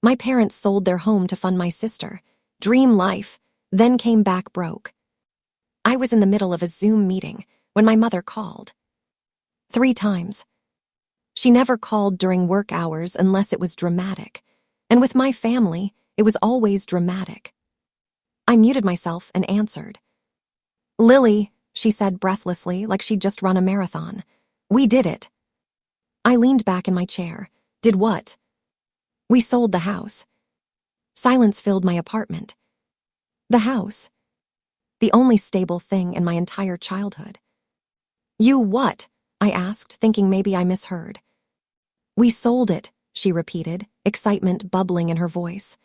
My parents sold their home to fund my sister. Dream life, then came back broke. I was in the middle of a Zoom meeting when my mother called. 3 times. She never called during work hours unless it was dramatic. And with my family, it was always dramatic. I muted myself and answered. "Lily," she said breathlessly, like she'd just run a marathon. "We did it." I leaned back in my chair. "Did what?" "We sold the house." Silence filled my apartment. The house. The only stable thing in my entire childhood. "You what?" I asked, thinking maybe I misheard. "We sold it," she repeated, excitement bubbling in her voice.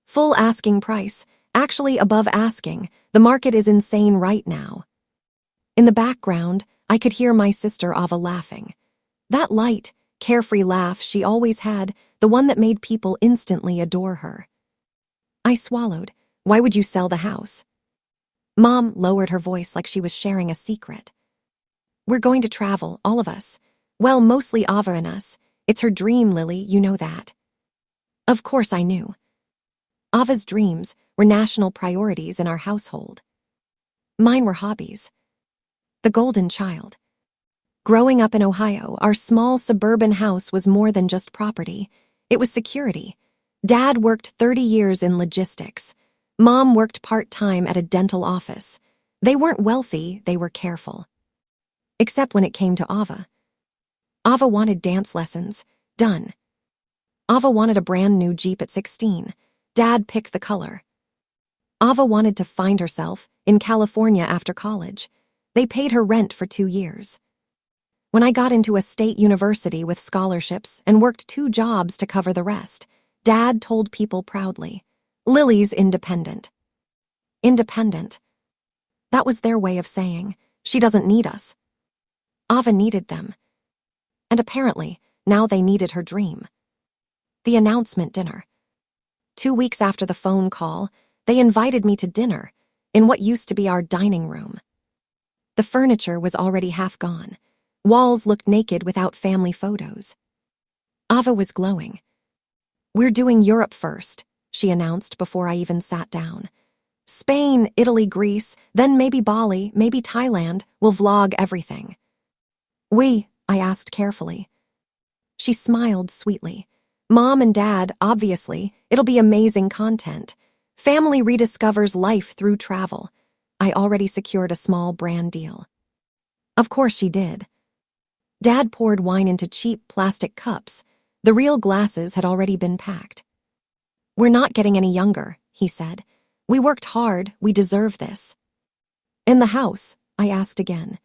"Full asking price, actually above asking. The market is insane right now." In the background, I could hear my sister Ava laughing. That light, carefree laugh she always had, the one that made people instantly adore her. I swallowed. "Why would you sell the house?" Mom lowered her voice like she was sharing a secret. "We're going to travel, all of us. Well, mostly Ava and us. It's her dream, Lily, you know that." Of course I knew. Ava's dreams were national priorities in our household. Mine were hobbies. The golden child. Growing up in Ohio, our small suburban house was more than just property. It was security. Dad worked 30 years in logistics. Mom worked part-time at a dental office. They weren't wealthy, they were careful. Except when it came to Ava. Ava wanted dance lessons. Done. Ava wanted a brand new Jeep at 16. Dad picked the color. Ava wanted to find herself in California after college. They paid her rent for 2 years. When I got into a state university with scholarships and worked 2 jobs to cover the rest, Dad told people proudly, "Lily's independent." Independent. That was their way of saying, she doesn't need us. Ava needed them. And apparently, now they needed her dream. The announcement dinner. 2 weeks after the phone call, they invited me to dinner in what used to be our dining room. The furniture was already half gone. Walls looked naked without family photos. Ava was glowing. "We're doing Europe first," she announced before I even sat down. "Spain, Italy, Greece, then maybe Bali, maybe Thailand. We'll vlog everything." I asked carefully. She smiled sweetly. "Mom and Dad, obviously. It'll be amazing content. Family rediscovers life through travel." I already secured a small brand deal. Of course she did. Dad poured wine into cheap plastic cups. The real glasses had already been packed. "We're not getting any younger," he said. "We worked hard, we deserve this." "In the house?" I asked again.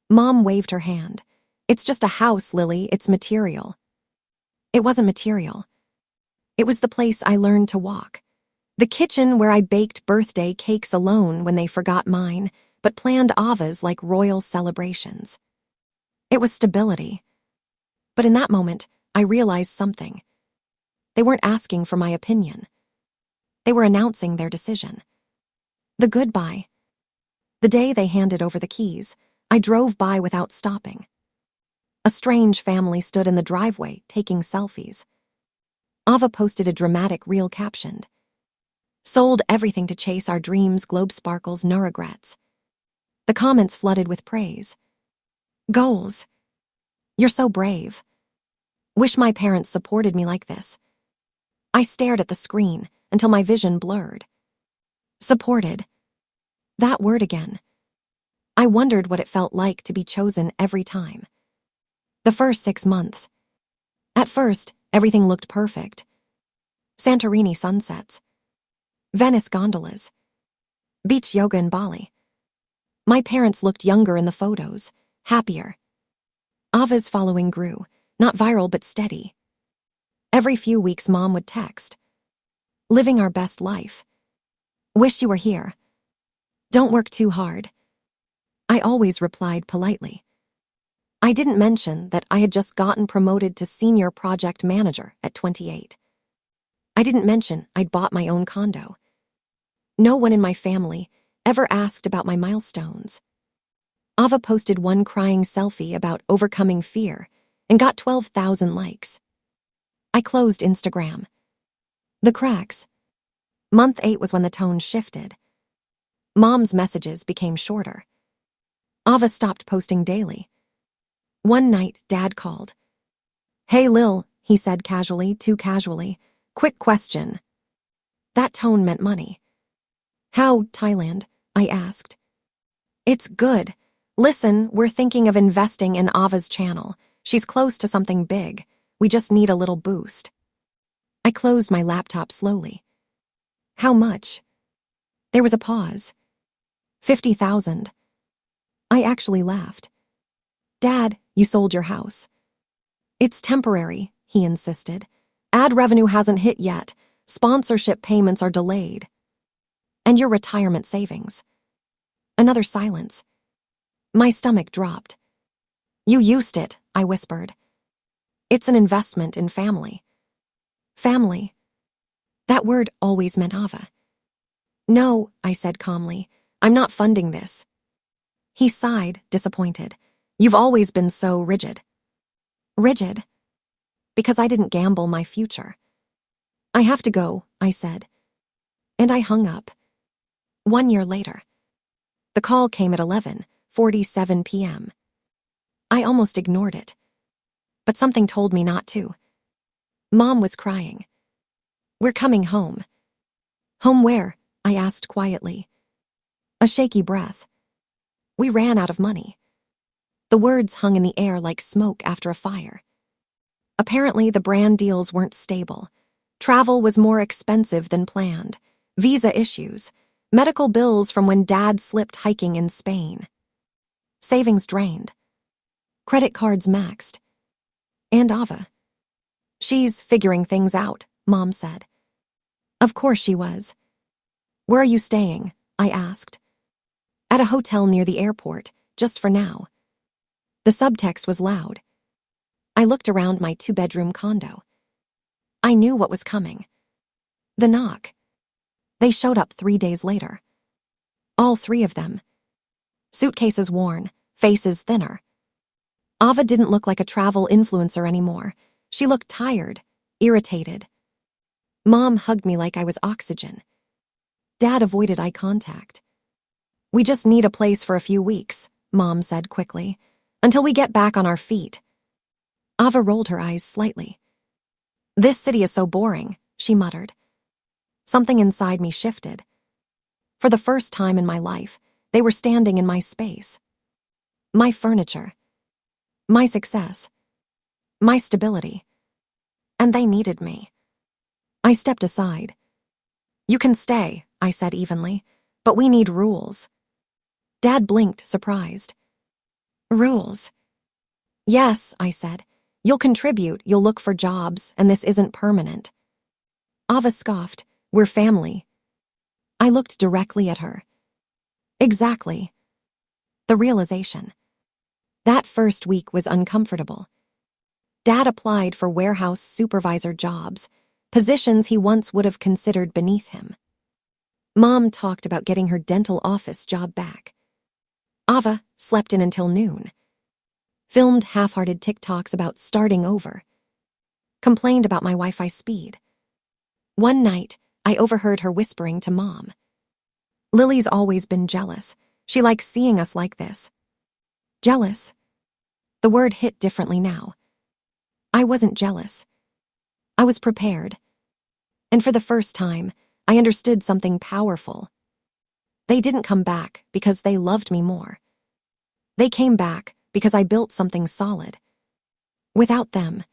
Mom waved her hand. "It's just a house, Lily, it's material." It wasn't material. It was the place I learned to walk. The kitchen where I baked birthday cakes alone when they forgot mine, but planned Ava's like royal celebrations. It was stability. But in that moment, I realized something. They weren't asking for my opinion. They were announcing their decision. The goodbye. The day they handed over the keys, I drove by without stopping. A strange family stood in the driveway, taking selfies. Ava posted a dramatic reel captioned, "Sold everything to chase our dreams, globe sparkles, no regrets." The comments flooded with praise. "Goals. You're so brave. Wish my parents supported me like this." I stared at the screen until my vision blurred. Supported. That word again. I wondered what it felt like to be chosen every time. The first 6 months. At first, everything looked perfect. Santorini sunsets. Venice gondolas. Beach yoga in Bali. My parents looked younger in the photos, happier. Ava's following grew, not viral but steady. Every few weeks Mom would text, "Living our best life. Wish you were here. Don't work too hard." I always replied politely. I didn't mention that I had just gotten promoted to senior project manager at 28. I didn't mention I'd bought my own condo. No one in my family ever asked about my milestones. Ava posted one crying selfie about overcoming fear and got 12,000 likes. I closed Instagram. The cracks. Month 8 was when the tone shifted. Mom's messages became shorter. Ava stopped posting daily. One night, Dad called. "Hey, Lil," he said casually, too casually. "Quick question." That tone meant money. "How, Thailand?" I asked. "It's good. Listen, we're thinking of investing in Ava's channel. She's close to something big. We just need a little boost." I closed my laptop slowly. "How much?" There was a pause. 50,000. I actually laughed. "Dad, you sold your house." "It's temporary," he insisted. "Ad revenue hasn't hit yet. Sponsorship payments are delayed." "And your retirement savings?" Another silence. My stomach dropped. "You used it," I whispered. "It's an investment in family." Family. That word always meant Ava. "No," I said calmly. "I'm not funding this." He sighed, disappointed. "You've always been so rigid." Rigid? Because I didn't gamble my future. "I have to go," I said. And I hung up. 1 year later. The call came at 11:47 p.m. I almost ignored it. But something told me not to. Mom was crying. "We're coming home." "Home where?" I asked quietly. A shaky breath. "We ran out of money." The words hung in the air like smoke after a fire. Apparently, the brand deals weren't stable. Travel was more expensive than planned. Visa issues. Medical bills from when Dad slipped hiking in Spain. Savings drained. Credit cards maxed. And Ava. "She's figuring things out," Mom said. Of course she was. "Where are you staying?" I asked. "At a hotel near the airport, just for now." The subtext was loud. I looked around my 2-bedroom condo. I knew what was coming. The knock. They showed up 3 days later. All 3 of them. Suitcases worn, faces thinner. Ava didn't look like a travel influencer anymore. She looked tired, irritated. Mom hugged me like I was oxygen. Dad avoided eye contact. "We just need a place for a few weeks," Mom said quickly, "until we get back on our feet." Ava rolled her eyes slightly. "This city is so boring," she muttered. Something inside me shifted. For the first time in my life, they were standing in my space. My furniture. My success. My stability. And they needed me. I stepped aside. "You can stay," I said evenly, "but we need rules." Dad blinked, surprised. "Rules?" "Yes," I said. "You'll contribute, you'll look for jobs, and this isn't permanent." Ava scoffed. "We're family." I looked directly at her. Exactly. The realization. That first week was uncomfortable. Dad applied for warehouse supervisor jobs, positions he once would have considered beneath him. Mom talked about getting her dental office job back. Ava slept in until noon. Filmed half-hearted TikToks about starting over. Complained about my Wi-Fi speed. One night, I overheard her whispering to Mom. "Lily's always been jealous. She likes seeing us like this." Jealous? The word hit differently now. I wasn't jealous. I was prepared. And for the first time, I understood something powerful. They didn't come back because they loved me more. They came back because I built something solid. Without them.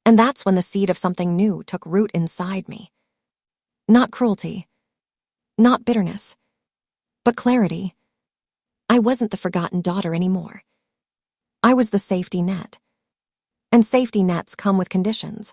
And that's when the seed of something new took root inside me. Not cruelty. Not bitterness. But clarity. I wasn't the forgotten daughter anymore. I was the safety net. And safety nets come with conditions.